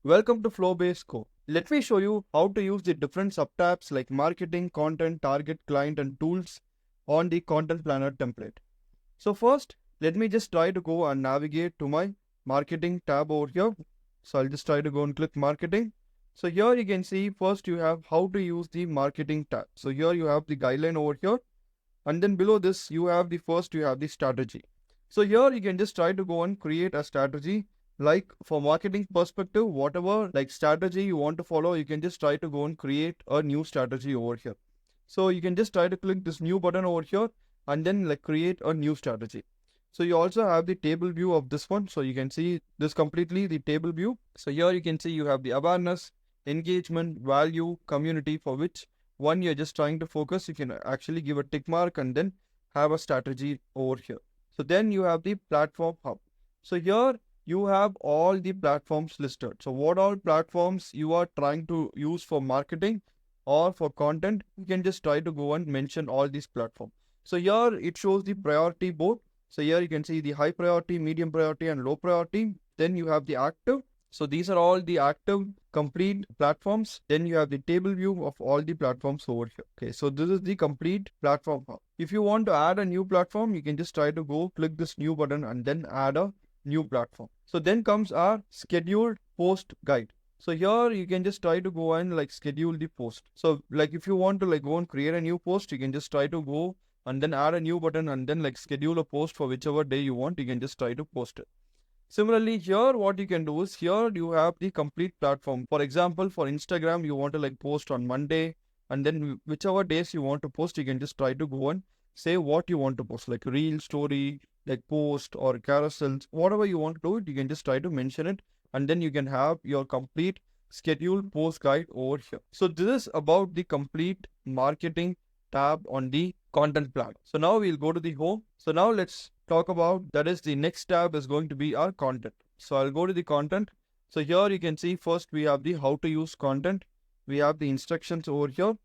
Welcome to Flowbase Co. Let me show you how to use the different subtabs like marketing, content, target, client, and tools on the content planner template. So first, let me just try to go and navigate to my marketing tab over here. So I'll just try to go and click marketing. So here you can see first you have how to use the marketing tab. So here you have the guideline over here. And then below this, you have the strategy. So here you can just try to go and create a strategy. Like for marketing perspective, whatever like strategy you want to follow, you can just try to go and create a new strategy over here. So you can just try to click this new button over here and then like create a new strategy. So you also have the table view of this one. So you can see this completely the table view. So here you can see you have the awareness, engagement, value, community, for which one you're just trying to focus. You can actually give a tick mark and then have a strategy over here. So then you have the platform hub. So here you have all the platforms listed. So what all platforms you are trying to use for marketing or for content, you can just try to go and mention all these platforms. So here it shows the priority board. So here you can see the high priority, medium priority, and low priority. Then you have the active. So these are all the active complete platforms. Then you have the table view of all the platforms over here. Okay, so this is the complete platform hub. If you want to add a new platform, you can just try to go click this new button and then add a new platform. So then comes our scheduled post guide. So here you can just try to go and like schedule the post. So like if you want to like go and create a new post, you can just try to go and then add a new button and then like schedule a post for whichever day you want. You can just try to post it. Similarly, here what you can do is here you have the complete platform. For example, for Instagram, you want to like post on Monday, and then whichever days you want to post, you can just try to go and say what you want to post, like reel, story, like post or carousels, whatever you want to do it, you can just try to mention it, and then you can have your complete scheduled post guide over here. So this is about the complete marketing tab on the content plan. So now we'll go to the home. So now let's talk about, that is the next tab is going to be our content. So I'll go to the content. So here you can see first we have the how to use content. We have the instructions over here.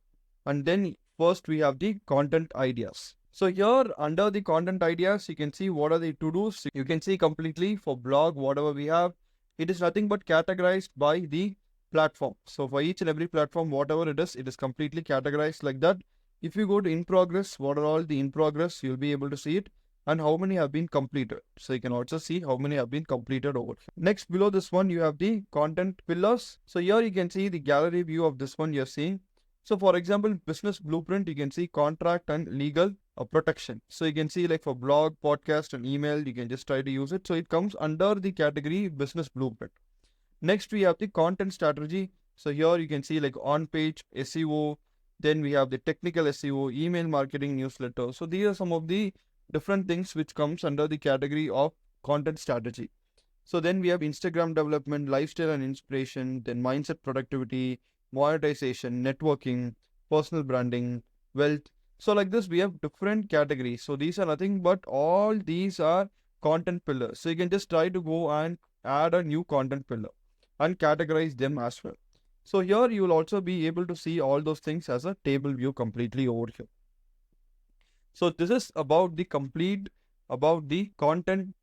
And then first we have the content ideas. So here under the content ideas, you can see what are the to-dos. You can see completely for blog, whatever we have, it is nothing but categorized by the platform. So for each and every platform, whatever it is completely categorized like that. If you go to in progress, what are all the in progress, you'll be able to see it and how many have been completed. So you can also see how many have been completed over here. Next, below this one, you have the content pillars. So here you can see the gallery view of this one you're seeing. So for example, business blueprint, you can see contract and legal protection. So you can see like for blog, podcast, and email, you can just try to use it. So it comes under the category business blueprint. Next, we have the content strategy. So here you can see like on page SEO. Then we have the technical SEO, email marketing, newsletter. So these are some of the different things which comes under the category of content strategy. So then we have Instagram development, lifestyle and inspiration, then mindset productivity, monetization, networking, personal branding, wealth. So like this, we have different categories. So these are nothing but all these are content pillars. So you can just try to go and add a new content pillar and categorize them as well. So here you will also be able to see all those things as a table view completely over here. So this is about the content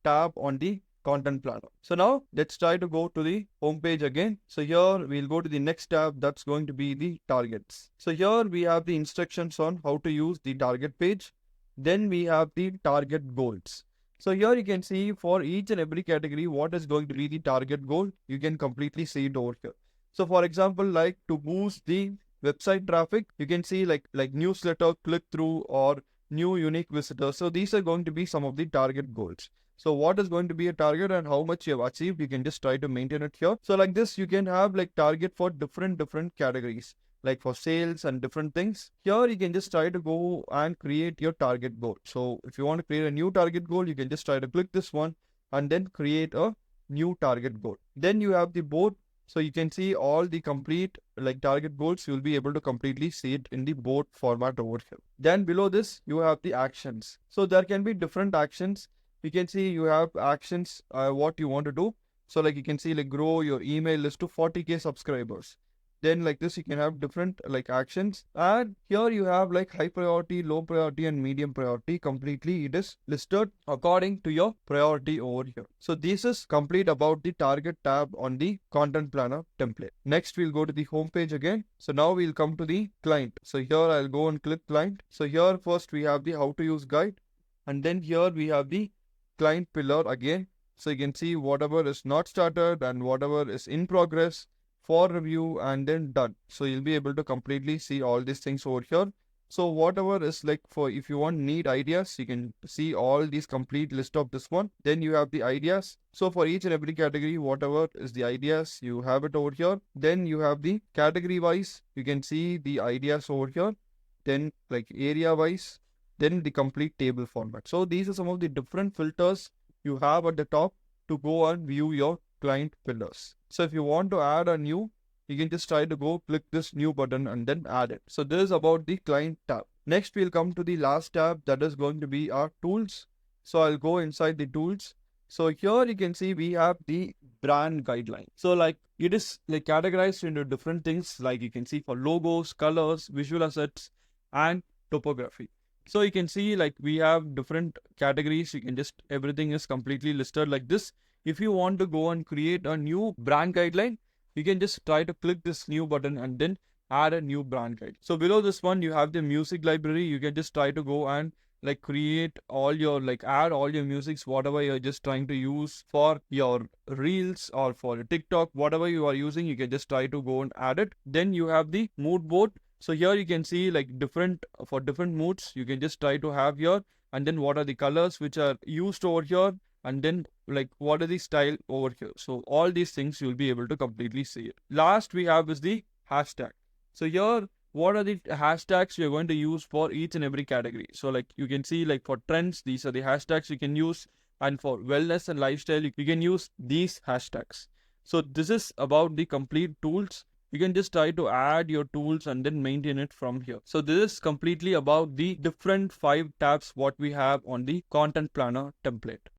tab on the content planner. So now let's try to go to the home page again. So here we'll go to the next tab, that's going to be the targets. So here we have the instructions on how to use the target page. Then we have the target goals. So here you can see for each and every category what is going to be the target goal. You can completely see it over here. So for example, like to boost the website traffic, you can see like newsletter click through or new unique visitors. So these are going to be some of the target goals. So what is going to be a target and how much you have achieved, you can just try to maintain it here. So like this, you can have like target for different categories, like for sales and different things. Here you can just try to go and create your target goal. So if you want to create a new target goal, you can just try to click this one and then create a new target goal. Then you have the board. So you can see all the complete like target goals. You'll be able to completely see it in the board format over here. Then below this, you have the actions. So there can be different actions. You can see you have actions, what you want to do. So like you can see like grow your email list to 40K subscribers. Then like this, you can have different like actions. And here you have like high priority, low priority, and medium priority. Completely it is listed according to your priority over here. So this is complete about the target tab on the content planner template. Next, we'll go to the home page again. So now we'll come to the client. So here I'll go and click client. So here first we have the how to use guide. And then here we have the client pillar again. So you can see whatever is not started and whatever is in progress, for review, and then done. So you'll be able to completely see all these things over here. So whatever is like for if you want need ideas, you can see all these complete list of this one. Then you have the ideas. So for each and every category, whatever is the ideas, you have it over here. Then you have the category wise, you can see the ideas over here. Then like area wise, then the complete table format. So these are some of the different filters you have at the top to go and view your client pillars. So if you want to add a new, you can just try to go click this new button and then add it. So this is about the client tab. Next, we'll come to the last tab, that is going to be our tools. So I'll go inside the tools. So here you can see we have the brand guideline. So like it is like categorized into different things, like you can see for logos, colors, visual assets, and topography. So you can see like we have different categories. You can just, everything is completely listed like this. If you want to go and create a new brand guideline, you can just try to click this new button and then add a new brand guide. So below this one, you have the music library. You can just try to go and like create all your like add all your musics, whatever you're just trying to use for your reels or for your TikTok, whatever you are using, you can just try to go and add it. Then you have the mood board. So here you can see like different for different moods, you can just try to have here, and then what are the colors which are used over here, and then like what are the style over here. So all these things you'll be able to completely see it. Last we have is the hashtag. So here what are the hashtags you're going to use for each and every category. So like you can see like for trends, these are the hashtags you can use, and for wellness and lifestyle you can use these hashtags. So this is about the complete tools. You can just try to add your tools and then maintain it from here. So this is completely about the different 5 tabs what we have on the content planner template.